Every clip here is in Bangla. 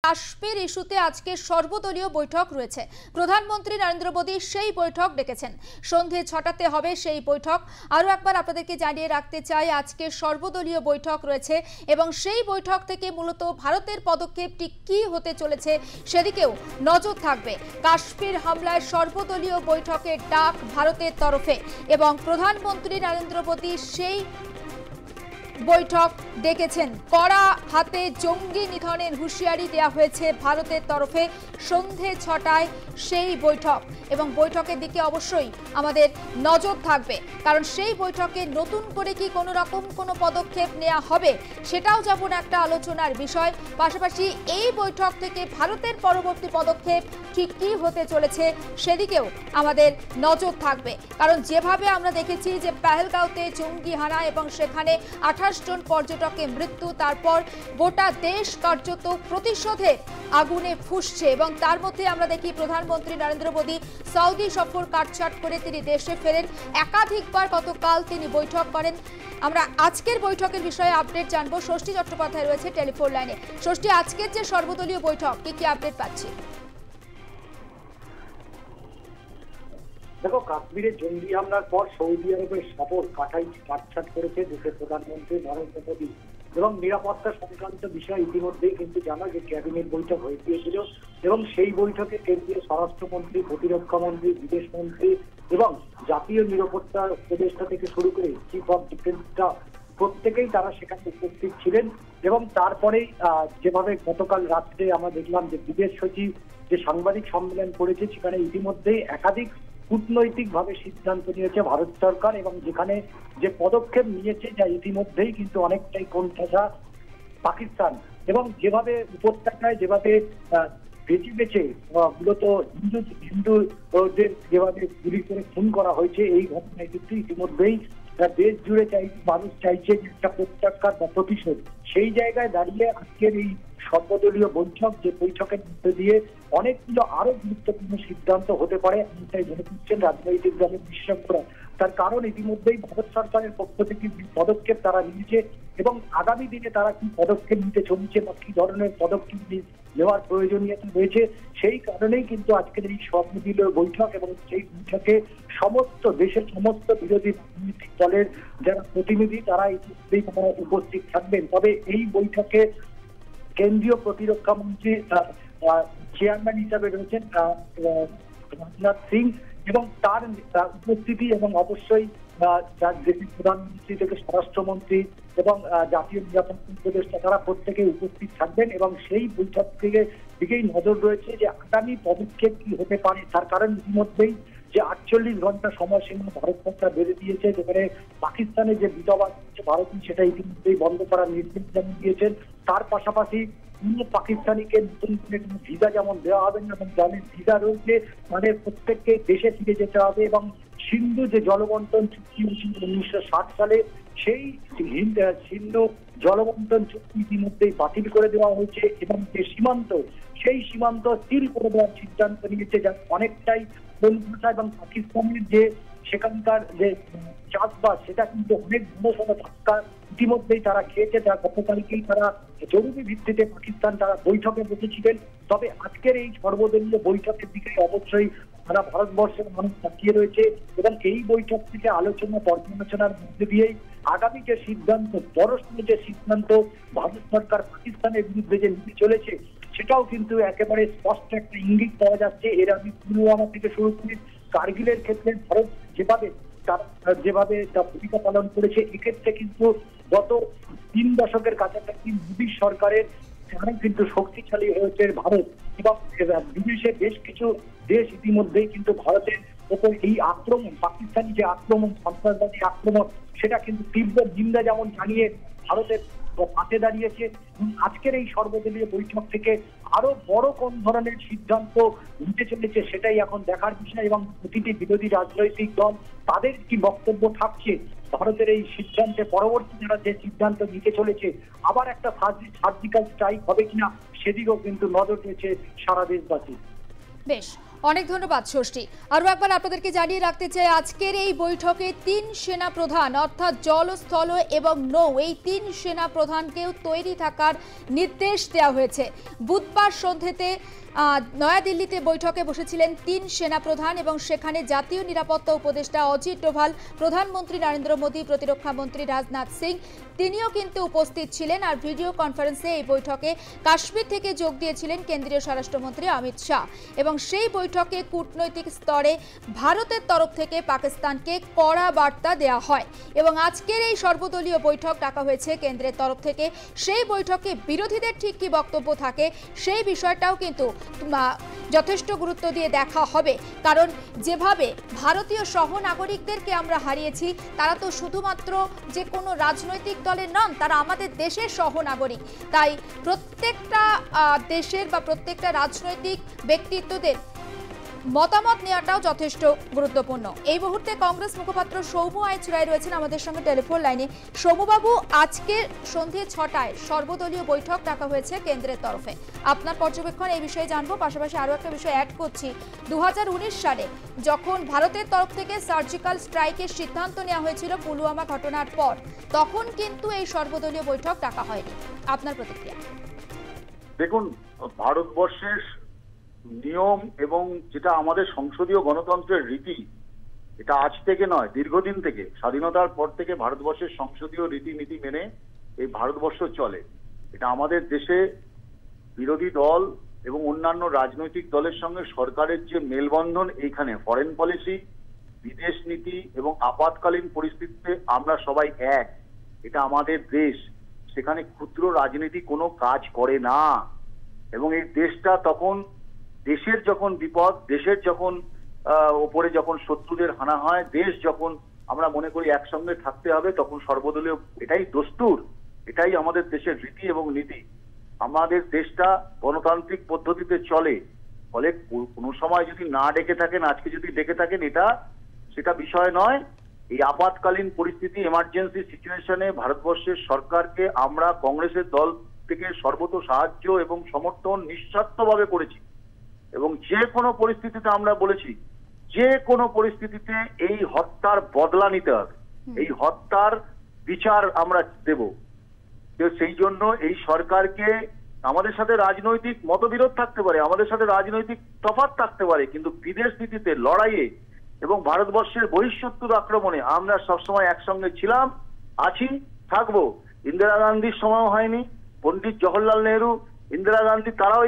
কাশ্মীর ইস্যুতে আজকে সর্বদলীয় বৈঠক রয়েছে। প্রধানমন্ত্রী নরেন্দ্র মোদী সেই বৈঠক ডেকেছেন। সন্ধ্যে 6টাতে হবে সেই বৈঠক। আরও একবার আপনাদেরকে জানিয়ে রাখতে চাই, আজকে সর্বদলীয় বৈঠক রয়েছে এবং সেই বৈঠক থেকে মূলত ভারতের পদক্ষেপটি কি হতে চলেছে সেদিকেও নজর থাকবে। কাশ্মীর হামলায় সর্বদলীয় বৈঠকের ডাক ভারতের তরফে এবং প্রধানমন্ত্রী নরেন্দ্র মোদী সেই বৈঠক ডেকেছেন। কড়া হাতে জঙ্গি নিধনের হুঁশিয়ারি দেওয়া হয়েছে ভারতের তরফে। সন্ধ্যে 6টায় সেই বৈঠক এবং বৈঠকের দিকে অবশ্যই আমাদের নজর থাকবে, কারণ সেই বৈঠকে নতুন করে কি কোনো রকম কোনো পদক্ষেপ নেওয়া হবে সেটাও যেমন একটা আলোচনার বিষয়। পাশাপাশি এই বৈঠক থেকে ভারতের পরবর্তী পদক্ষেপ ঠিক কী হতে চলেছে সেদিকেও আমাদের নজর থাকবে, কারণ যেভাবে আমরা দেখেছি যে পেহেলগাঁওতে জঙ্গি হানা এবং সেখানে 28 জন পর্যটকের মৃত্যু, তারপর গোটা দেশ কার্যত প্রতিশোধে আগুনে ফুঁসছে এবং তার মধ্যে আমরা দেখি প্রধানমন্ত্রী নরেন্দ্র মোদী সৌদি সফর কাটছাট করে তিনি দেশে ফেরেন। একাধিকবার গতকাল তিনি বৈঠক করেন। আমরা আজকের বৈঠকের বিষয়ে আপডেট জানবো। ষষ্ঠী চট্টোপাধ্যায় রয়েছে টেলিফোন লাইনে। ষষ্ঠী, আজকের যে সর্বদলীয় বৈঠক কি আপডেট পাচ্ছি? দেখো, কাশ্মীরে জঙ্গি হামলার পর সৌদি আরবের সফর কাটছাট করেছে দেশের প্রধানমন্ত্রী নরেন্দ্র মোদী এবং নিরাপত্তা সংক্রান্ত বিষয় ইতিমধ্যেই কিন্তু জানা যে ক্যাবিনেট বৈঠক হয়ে গিয়েছিল এবং সেই বৈঠকে কেন্দ্রীয় স্বরাষ্ট্রমন্ত্রী, প্রতিরক্ষা মন্ত্রী, বিদেশ মন্ত্রী এবং জাতীয় নিরাপত্তা উপদেষ্টা থেকে শুরু করে চিফ অফ ডিফেন্স স্টাফ প্রত্যেকেই তারা সেখানে উপস্থিত ছিলেন। এবং তারপরেই যেভাবে গতকাল রাত্রে আমরা দেখলাম যে বিদেশ সচিব যে সাংবাদিক সম্মেলন করেছে, সেখানে ইতিমধ্যেই একাধিক কূটনৈতিকভাবে সিদ্ধান্ত নিয়েছে ভারত সরকার এবং যেখানে যে পদক্ষেপ নিয়েছে যা ইতিমধ্যেই কিন্তু অনেকটাই কোণঠাসা পাকিস্তান। এবং যেভাবে উপত্যকায় যেভাবে বেঁচে বেঁচে মূলত হিন্দুদের যেভাবে গুলি করে খুন করা হয়েছে, এই ঘটনায় কিন্তু ইতিমধ্যেই দেশ জুড়ে মানুষ চাইছে যে একটা প্রত্যাখ্যান বা প্রতিশোধ। সেই জায়গায় দাঁড়িয়ে আজকের এই সর্বদলীয় বৈঠক, যে বৈঠকের মধ্যে দিয়ে অনেকগুলো আরো গুরুত্বপূর্ণ সিদ্ধান্ত হতে পারে এমনটাই মনে করছেন রাজনৈতিক দলের বিশেষজ্ঞরা। তার কারণ ইতিমধ্যেই ভারত সরকারের পক্ষ থেকে পদক্ষেপ তারা নিয়েছে এবং আগামী দিনে তারা কি পদক্ষেপ নিতে চলেছে বা কি ধরনের পদক্ষেপ নেওয়ার প্রয়োজনীয়তা রয়েছে, সেই কারণেই কিন্তু আজকের এই সর্বদলীয় বৈঠক এবং সেই বৈঠকে সমস্ত দেশের সমস্ত বিরোধী রাজনৈতিক দলের যারা প্রতিনিধি তারা ইতিমধ্যেই উপস্থিত থাকবেন। তবে এই বৈঠকে কেন্দ্রীয় প্রতিরক্ষা মন্ত্রী চেয়ারম্যান হিসাবে রয়েছেন রাজনাথ সিং এবং তার উপস্থিতি এবং অবশ্যই দেশের প্রধানমন্ত্রী থেকে স্বরাষ্ট্রমন্ত্রী এবং জাতীয় নিরাপত্তা উপদেষ্টা তারা প্রত্যেকে উপস্থিত থাকবেন এবং সেই বৈঠক দিকেই নজর রয়েছে যে আগামী পদক্ষেপ কি হতে পারে। তার কারণ ইতিমধ্যেই যে 48 ঘন্টা সময়সীমা ভারত সরকার বেঁধে দিয়েছে, যেখানে পাকিস্তানের যে দূতাবাস ভারতী সেটা ইতিমধ্যেই বন্ধ করার নির্দেশ দিয়েছেন। তার পাশাপাশি পাকিস্তানিকে নতুন করে কোনো ভিসা যেমন দেওয়া হবে না এবং যাদের ভিসা রয়েছে তাদের প্রত্যেককে দেশে ফিরে যেতে হবে এবং সিন্ধু যে জলবন্টন চুক্তি হয়েছিল 1960 সালে, সেই সিন্ধু জলবন্টন চুক্তি ইতিমধ্যেই বাতিল করে দেওয়া হয়েছে এবং যে সীমান্ত সেই সীমান্ত সিল করে দেওয়ার সিদ্ধান্ত নিয়েছে, যা অনেকটাই কোণঠাসা এবং পাকিস্তানের যে সেখানকার যে চাষবাস সেটা কিন্তু অনেক বড় ধাক্কা ইতিমধ্যেই তারা খেয়েছে। যা গতকালকেই তারা জরুরি ভিত্তিতে পাকিস্তান তারা বৈঠকে বসেছিলেন। তবে আজকের এই সর্বদলীয় বৈঠকের দিকে অবশ্যই সারা ভারতবর্ষের মানুষ তাকিয়ে রয়েছে এবং এই বৈঠক থেকে আলোচনা পর্যালোচনার মধ্যে দিয়েই আগামী যে সিদ্ধান্ত, বড়সড় যে সিদ্ধান্ত ভারত সরকার পাকিস্তানের বিরুদ্ধে যে নিতে চলেছে সেটাও কিন্তু একেবারে স্পষ্ট একটা ইঙ্গিত পাওয়া যাচ্ছে। এর আগে পুলওয়ামা থেকে শুরু করে কার্গিলের ক্ষেত্রে ভারত যেভাবে ভূমিকা পালন করেছে, এক্ষেত্রে কিন্তু গত 3 দশকের কাছাকাছি মোদী সরকারের কিন্তু শক্তিশালী হয়েছে ভারত এবং বিদেশে বেশ কিছু দেশ ইতিমধ্যেই কিন্তু ভারতের ওপর এই আক্রমণ, পাকিস্তানি যে আক্রমণ, সন্ত্রাসবাদী আক্রমণ, সেটা কিন্তু তীব্র নিন্দা যেমন জানিয়ে ভারতের পাশে দাঁড়িয়েছে। আজকের এই সর্বদলীয় বৈঠক থেকে আরো বড় কোন ধরনের সিদ্ধান্ত নিতে চলেছে সেটাই এখন দেখার বিষয় এবং প্রতিটি বিরোধী রাজনৈতিক দল তাদের কি বক্তব্য থাকছে ভারতের এই সিদ্ধান্তে। পরবর্তী যারা যে সিদ্ধান্ত নিতে চলেছে, আবার একটা সার্জিক্যাল স্ট্রাইক হবে কিনা সেদিকেও কিন্তু নজর রয়েছে সারা দেশবাসী। বেশ, অনেক ধন্যবাদ ষষ্ঠী। আরও একবার আপনাদেরকে জানিয়ে রাখতে চাই, আজকের এই বৈঠকে ৩ সেনা প্রধান অর্থাৎ জল, স্থল এবং নৌ, এই ৩ সেনা প্রধানকেও তৈরি থাকার নির্দেশ দেওয়া হয়েছে। বুধবার সন্ধ্যেতে নয়াদিল্লিতে বৈঠকে বসেছিলেন ৩ সেনা প্রধান এবং সেখানে জাতীয় নিরাপত্তা উপদেষ্টা অজিত ডোভাল, প্রধানমন্ত্রী নরেন্দ্র মোদী, প্রতিরক্ষা মন্ত্রী রাজনাথ সিং তিনিও কিন্তু উপস্থিত ছিলেন। আর ভিডিও কনফারেন্সে এই বৈঠকে কাশ্মীর থেকে যোগ দিয়েছিলেন কেন্দ্রীয় স্বরাষ্ট্রমন্ত্রী অমিত শাহ এবং সেই বৈঠকে কূটনৈতিক স্তরে ভারতের তরফ থেকে পাকিস্তানকে কড়া বার্তা দেওয়া হয় এবং আজকের এই সর্বদলীয় বৈঠক ডাকা হয়েছে কেন্দ্রের তরফ থেকে। সেই বৈঠকে বিরোধীদের ঠিক কী বক্তব্য থাকে সেই বিষয়টাও কিন্তু যথেষ্ট গুরুত্ব দিয়ে দেখা হবে, কারণ যেভাবে ভারতীয় সহনাগরিকদেরকে আমরা হারিয়েছি তারা তো শুধুমাত্র যে কোনো রাজনৈতিক দলের নন, তারা আমাদের দেশের সহনাগরিক। তাই প্রত্যেকটা দেশের বা প্রত্যেকটা রাজনৈতিক ব্যক্তিত্বদের মতামত নেওয়াটাও যথেষ্ট গুরুত্বপূর্ণ। এই মুহূর্তে কংগ্রেস মুখপাত্র সৌম্য আইচ রায় রয়েছেন আমাদের সঙ্গে টেলিফোন লাইনে। সৌম্যবাবু, আজকে সন্ধ্যে ৬টায় সর্বদলীয় বৈঠক ডাকা হয়েছে কেন্দ্রের তরফে, আপনার পর্যবেক্ষণ এই বিষয়ে জানবো। পাশাপাশি আরও একটা বিষয় অ্যাড করছি, ২০১৯ সালে যখন ভারতের তরফ থেকে সার্জিক্যাল স্ট্রাইকের সিদ্ধান্ত নেওয়া হয়েছিল পুলওয়ামা ঘটনার পর, তখন কিন্তু এই সর্বদলীয় বৈঠক ডাকা হয়নি, আপনার প্রতিক্রিয়া? দেখুন, ভারতবর্ষের নিয়ম এবং যেটা আমাদের সংসদীয় গণতন্ত্রের রীতি, এটা আজ থেকে নয়, দীর্ঘদিন থেকে, স্বাধীনতার পর থেকে ভারতবর্ষের সংসদীয় রীতিনীতি মেনে এই ভারতবর্ষ চলে। এটা আমাদের দেশে বিরোধী দল এবং অন্যান্য রাজনৈতিক দলের সঙ্গে সরকারের যে মেলবন্ধন, এইখানে ফরেন পলিসি, বিদেশ নীতি এবং আপাতকালীন পরিস্থিতিতে আমরা সবাই এক, এটা আমাদের দেশ, সেখানে ক্ষুদ্র রাজনীতি কোনো কাজ করে না। এবং এই দেশটা তখন, দেশের যখন বিপদ, দেশের যখন ওপরে যখন শত্রুদের হানা হয়, দেশ যখন আমরা মনে করি একসঙ্গে থাকতে হবে, তখন সর্বদলীয়, এটাই দস্তুর, এটাই আমাদের দেশের রীতি এবং নীতি। আমাদের দেশটা গণতান্ত্রিক পদ্ধতিতে চলে, ফলে কোনো সময় যদি না ডেকে থাকেন, আজকে যদি ডেকে থাকেন, সেটা বিষয় নয়। এই আপাতকালীন পরিস্থিতি, এমার্জেন্সি সিচুয়েশনে ভারতবর্ষের সরকারকে আমরা কংগ্রেসের দল থেকে সর্বত সাহায্য এবং সমর্থন নিঃস্বার্থভাবে করেছি এবং যে কোনো পরিস্থিতিতে আমরা বলেছি, যে কোনো পরিস্থিতিতে এই হত্যার বদলা নিতে হবে, এই হত্যার বিচার আমরা দেব। সেই জন্য এই সরকারকে, আমাদের সাথে রাজনৈতিক মতবিরোধ থাকতে পারে, আমাদের সাথে রাজনৈতিক তফাৎ থাকতে পারে, কিন্তু বিদেশ নীতিতে, লড়াইয়ে এবং ভারতবর্ষের বহিঃশত্রুর আক্রমণে আমরা সবসময় একসঙ্গে ছিলাম, আছি, থাকবো। ইন্দিরা গান্ধীর সময় হয়নি, পণ্ডিত জওহরলাল নেহরু, ইন্দিরা গান্ধী, তারাও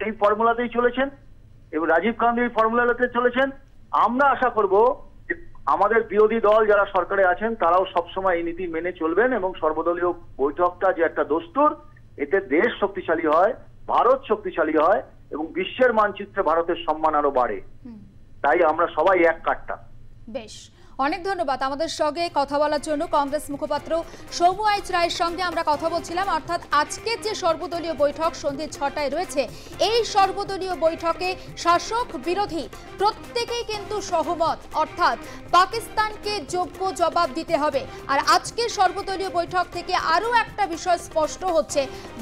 এই ফর্মুলাতেই চলেছেন এবং রাজীব গান্ধী এই ফর্মুলাতে চলেছেন। আমরা আশা করব যে আমাদের বিরোধী দল যারা সরকারে আছেন তারাও সবসময় এই নীতি মেনে চলবেন এবং সর্বদলীয় বৈঠকটা যে একটা দস্তুর, এতে দেশ শক্তিশালী হয়, ভারত শক্তিশালী হয় এবং বিশ্বের মানচিত্রে ভারতের সম্মান আরো বাড়ে। তাই আমরা সবাই এক কাট্টা। বেশ, অনেক ধন্যবাদ আমাদের সঙ্গে কথা বলার জন্য। কংগ্রেস মুখপাত্র সৌম্য আইচ রায়ের সঙ্গে আমরা কথা বলছিলাম। অর্থাৎ আজকের যে সর্বদলীয় বৈঠক সন্ধ্যে ৬টায় রয়েছে, এই সর্বদলীয় বৈঠকে শাসক বিরোধী প্রত্যেকেই কিন্তু সহমত, অর্থাৎ পাকিস্তানকে যোগ্য জবাব দিতে হবে। আর আজকের সর্বদলীয় বৈঠক থেকে আরও একটা বিষয় স্পষ্ট হচ্ছে,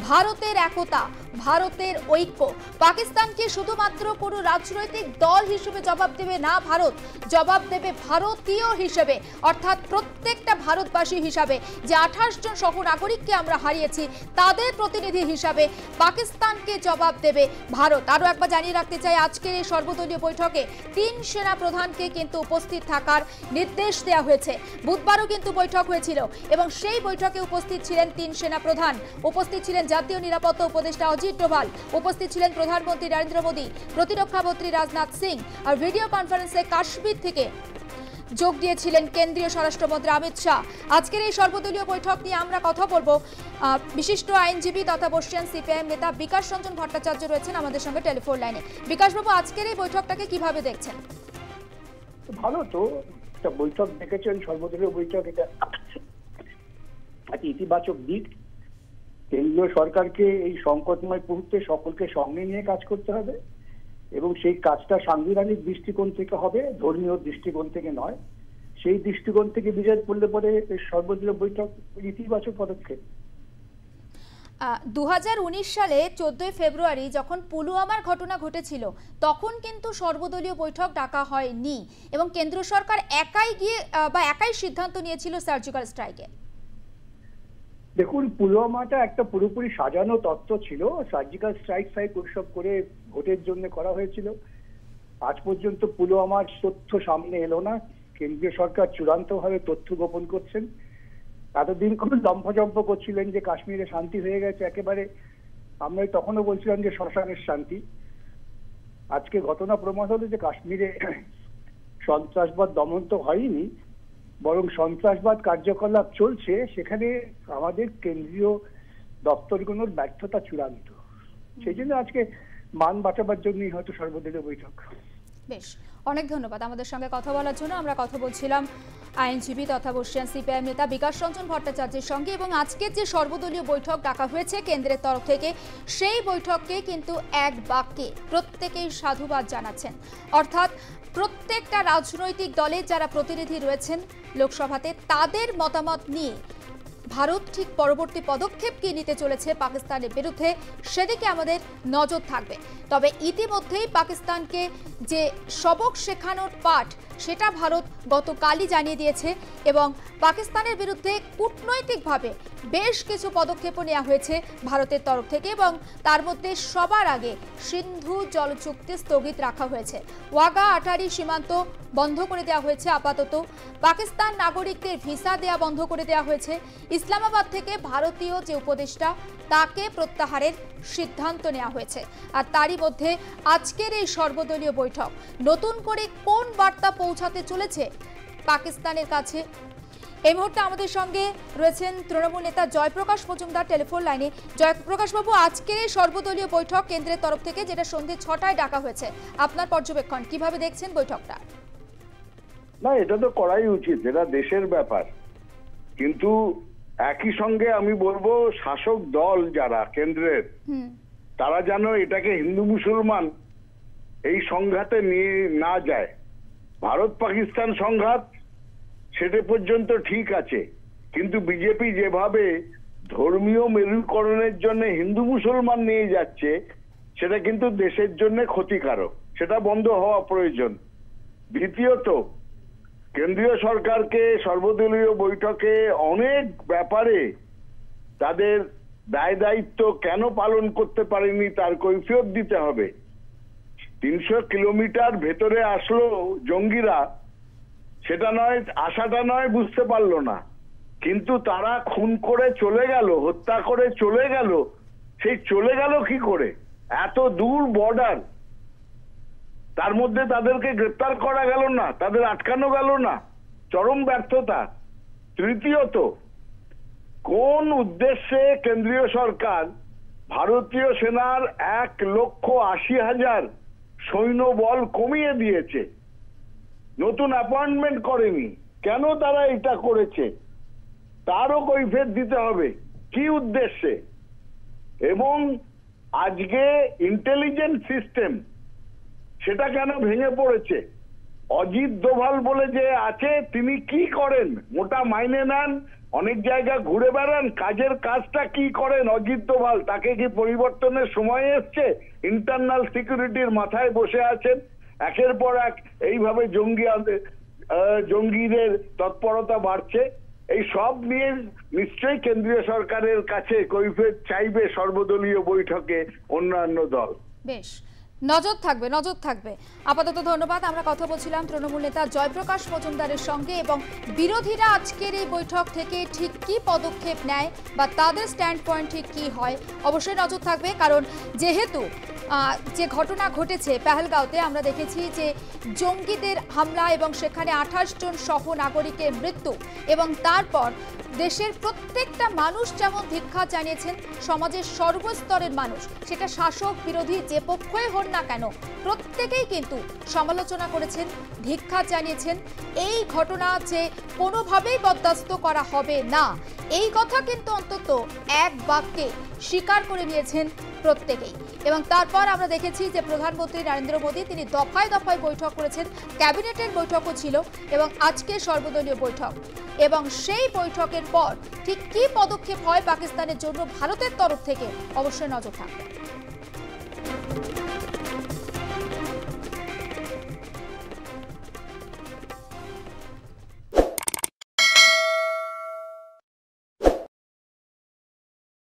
ভারতের একতা, ভারতের ঐক্য। পাকিস্তানকে শুধুমাত্র কোনো রাজনৈতিক দল হিসেবে জবাব দেবে না ভারত, জবাব দেবে ভারতীয় হিসেবে, অর্থাৎ প্রত্যেকটা ভারতবাসী হিসাবে। যে ২৮ জন সহনাগরিককে আমরা হারিয়েছি, তাদের প্রতিনিধি হিসাবে পাকিস্তানকে জবাব দেবে ভারত। আরও একবার জানিয়ে রাখতে চাই, আজকের এই সর্বদলীয় বৈঠকে ৩ সেনা প্রধানকে কিন্তু উপস্থিত থাকার নির্দেশ দেওয়া হয়েছে। বুধবারও কিন্তু বৈঠক হয়েছিল এবং সেই বৈঠকে উপস্থিত ছিলেন ৩ সেনা প্রধান, উপস্থিত ছিলেন জাতীয় নিরাপত্তা উপদেষ্টা অজিত ডোভাল, উপস্থিত ছিলেন প্রধানমন্ত্রী নরেন্দ্র মোদী, প্রতিরক্ষা মন্ত্রী রাজনাথ সিং। আর ভিডিও কনফারেন্সে কাশ্মীর থেকে যোগ দিয়েছিলেন কেন্দ্রীয় স্বরাষ্ট্রমন্ত্রী অমিত শাহ। আজকের এই সর্বদলীয় বৈঠক নিয়ে আমরা কথা বলবো। বিশিষ্ট আইনজীবী তথা বর্ষিয়ান সিপিআইএম নেতা বিকাশ রঞ্জন ভট্টাচার্য রয়েছেন আমাদের সঙ্গে টেলিফোন লাইনে। বিকাশবাবু, আজকের এই বৈঠকটাকে কিভাবে দেখছেন? ভালো তো, একটা বৈঠক দেখেছেন, সর্বদলীয় বৈঠক, এটা একটা ইতিবাচক দিক। কেন্দ্রীয় সরকারকে এই সংকটময় মুহূর্তে সকলকে সঙ্গে নিয়ে কাজ করতে হবে এবং সেই কাজটা সাংবিধানিক দৃষ্টিকোণ থেকে হবে, ধর্মীয় দৃষ্টিকোণ থেকে নয়। সেই দৃষ্টিকোণ থেকে বিচার করলে পরে সর্বদলীয় বৈঠক ইতিবাচক পদক্ষেপ। 2019 সালে 14 ফেব্রুয়ারি যখন পুলওয়ামার ঘটনা ঘটেছিল তখন কিন্তু সর্বদলীয় বৈঠক ডাকা হয়নি এবং কেন্দ্র সরকার একাই গিয়ে বা একাই সিদ্ধান্ত নিয়েছিল সার্জিক্যাল স্ট্রাইকে। দেখুন, পুলওয়ামাটা একটা পুরোপুরি সাজানো তত্ত্ব ছিল। সার্জিক্যাল স্ট্রাইক উৎসব করে ভোটের জন্য করা হয়েছিল। আজ পর্যন্ত পুলওয়ামার তথ্য সামনে এলো না। কেন্দ্রীয় সরকার চূড়ান্তভাবে তথ্য গোপন করছেন। এতদিন খুব লম্ফজম্প করছিলেন যে কাশ্মীরে শান্তি হয়ে গেছে একেবারে। আমরা তখনও বলছিলাম যে শ্মশানের শান্তি। আজকে ঘটনা প্রমাণ হলো যে কাশ্মীরে সন্ত্রাসবাদ দমন তো হয়নি, বরং সন্ত্রাসবাদ কার্যকলাপ চলছে। সেখানে আমাদের কেন্দ্রীয় দপ্তরগুলোর ব্যর্থতা চূড়ান্ত। সেই জন্য আজকে মান বাঁচাবার জন্যই হয়তো সর্বদলীয় বৈঠক। বেশ, অনেক ধন্যবাদ আমাদের সঙ্গে কথা বলার জন্য। আমরা কথা বলছিলাম আইনজীবী তথা বর্ষিয়ান সিপিআই নেতা বিকাশ রঞ্জন ভট্টাচার্যের সঙ্গে। এবং আজকের যে সর্বদলীয় বৈঠক ডাকা হয়েছে কেন্দ্রের তরফ থেকে, সেই বৈঠককে কিন্তু এক বাক্যে প্রত্যেকেই সাধুবাদ জানাচ্ছেন। অর্থাৎ প্রত্যেকটা রাজনৈতিক দলের যারা প্রতিনিধি রয়েছেন লোকসভাতে, তাদের মতামত নিয়ে ভারত ঠিক পরবর্তী পদক্ষেপ কি নিতে চলেছে পাকিস্তানের বিরুদ্ধে, সেদিকে আমাদের নজর থাকবে। তবে ইতিমধ্যেই পাকিস্তানকে যে সবক শেখানোর পাঠ, সেটা ভারত গতকালই জানিয়ে দিয়েছে এবং পাকিস্তানের বিরুদ্ধে কূটনৈতিকভাবে বেশ কিছু পদক্ষেপও নেওয়া হয়েছে ভারতের তরফ থেকে। এবং তার মধ্যে সবার আগে সিন্ধু জল চুক্তি স্থগিত রাখা হয়েছে। ওয়াগা আটারি সীমান্ত বন্ধ করে দেওয়া হয়েছে আপাতত। পাকিস্তান নাগরিকদের ভিসা দেওয়া বন্ধ করে দেওয়া হয়েছে। ইসলামাবাদ থেকে ভারতীয় যে উপদেষ্টা, তাকে প্রত্যাহারের সিদ্ধান্ত নেওয়া হয়েছে। আর তারই মধ্যে আজকের এই সর্বদলীয় বৈঠক নতুন করে কোন বার্তা পৌঁছাতে চলেছে পাকিস্তানের কাছে? এই মুহূর্তে আমাদের সঙ্গে রয়েছেন তৃণমূল নেতা জয়প্রকাশ মজুমদার টেলিফোন লাইনে। জয়প্রকাশ বাবু, আজকের এই সর্বদলীয় বৈঠক কেন্দ্রের তরফ থেকে যেটা সন্ধ্যে 6টায় ডাকা হয়েছে, আপনার পর্যবেক্ষণ কিভাবে দেখছেন বৈঠকটা? না, এটা তো করাই উচিত, এটা দেশের ব্যাপার। কিন্তু একই সঙ্গে আমি বলবো শাসক দল যারা কেন্দ্রের, তারা যেন এটাকে হিন্দু মুসলমান এই সংঘাতে নিয়ে না যায়। ভারত পাকিস্তান সংঘাত সেটা পর্যন্ত ঠিক আছে, কিন্তু বিজেপি যেভাবে ধর্মীয় মেরুকরণের জন্য হিন্দু মুসলমান নিয়ে যাচ্ছে, সেটা কিন্তু দেশের জন্য ক্ষতিকারক। সেটা বন্ধ হওয়া প্রয়োজন। দ্বিতীয়ত, কেন্দ্রীয় সরকারকে সর্বদলীয় বৈঠকে অনেক ব্যাপারে তাদের দায় দায়িত্ব কেন পালন করতে পারেনি তার কৈফিয়ত দিতে হবে। 300 কিলোমিটার ভেতরে আসলো জঙ্গিরা, সেটা নয়, আশাটা নয়, বুঝতে পারলো না, কিন্তু তারা খুন করে চলে গেল, হত্যা করে চলে গেল। সেই চলে গেল কি করে? এত দূর বর্ডার, তার মধ্যে তাদেরকে গ্রেপ্তার করা গেল না, তাদের আটকানো গেল না। চরম ব্যর্থতা। তৃতীয়ত, কোন উদ্দেশ্যে কেন্দ্রীয় সরকার ভারতীয় সেনার 1,80,000 সৈন্যবল কমিয়ে দিয়েছে, নতুন অ্যাপয়েন্টমেন্ট করেনি? কেন তারা এটা করেছে তারও কৈফিয়ত দিতে হবে, কি উদ্দেশ্যে। এবং আজকে ইন্টেলিজেন্স সিস্টেম সেটা কেন ভেঙে পড়েছে? অজিত দোভাল বলে যে আছে, তিনি কি করেন? মোটা মাইনে নেন, অনেক জায়গা ঘুরে বেড়ান, কাজের কাজটা কি করেন অজিত দোভাল? তাকে কি পরিবর্তনের সময় এসছে? ইন্টারনাল সিকিউরিটির মাথায় বসে আছেন। একের পর এক এইভাবে জঙ্গিদের তৎপরতা বাড়ছে। এই সব নিয়ে নিশ্চয়ই কেন্দ্রীয় সরকারের কাছে কৈফিয়ত চাইবে সর্বদলীয় বৈঠকে অন্যান্য দল। বেশ, নজর থাকবে, নজর থাকবে। আপাতত ধন্যবাদ। আমরা কথা বলছিলাম তৃণমূল নেতা জয়প্রকাশ মজুমদারের সঙ্গে এবং বিরোধীরা আজকের এই বৈঠক থেকে ঠিক কি পদক্ষেপ নেয় বা তাদের স্ট্যান্ড পয়েন্ট ঠিক কি হয়, অবশ্যই নজর থাকবে। কারণ যেহেতু যে ঘটনা ঘটেছে পেহেলগাঁওতে, আমরা দেখেছি যে জঙ্গিদের হামলা এবং সেখানে 28 জন সহ নাগরিকের মৃত্যু, এবং তারপর দেশের প্রত্যেকটা মানুষ যেমন ধিক্কার জানিয়েছেন, সমাজের সর্বস্তরের মানুষ, সেটা শাসক বিরোধী যে পক্ষই হন না কেন, প্রত্যেকেই কিন্তু সমালোচনা করেছেন, ধিক্কার জানিয়েছেন। এই ঘটনা যে কোনোভাবেই বরদাস্ত করা হবে না, এই কথা কিন্তু অন্তত এক বাক্যে স্বীকার করে নিয়েছেন প্রত্যেকেই। এবং তারপর আমরা দেখেছি যে প্রধানমন্ত্রী নরেন্দ্র মোদী তিনি দফায় দফায় বৈঠক করেছেন, ক্যাবিনেটের বৈঠকও ছিল এবং আজকে সর্বদলীয় বৈঠক। এবং সেই বৈঠকের পর ঠিক কী পদক্ষেপ হয় পাকিস্তানের জন্য ভারতের তরফ থেকে অবশ্যই নজর থাকবে।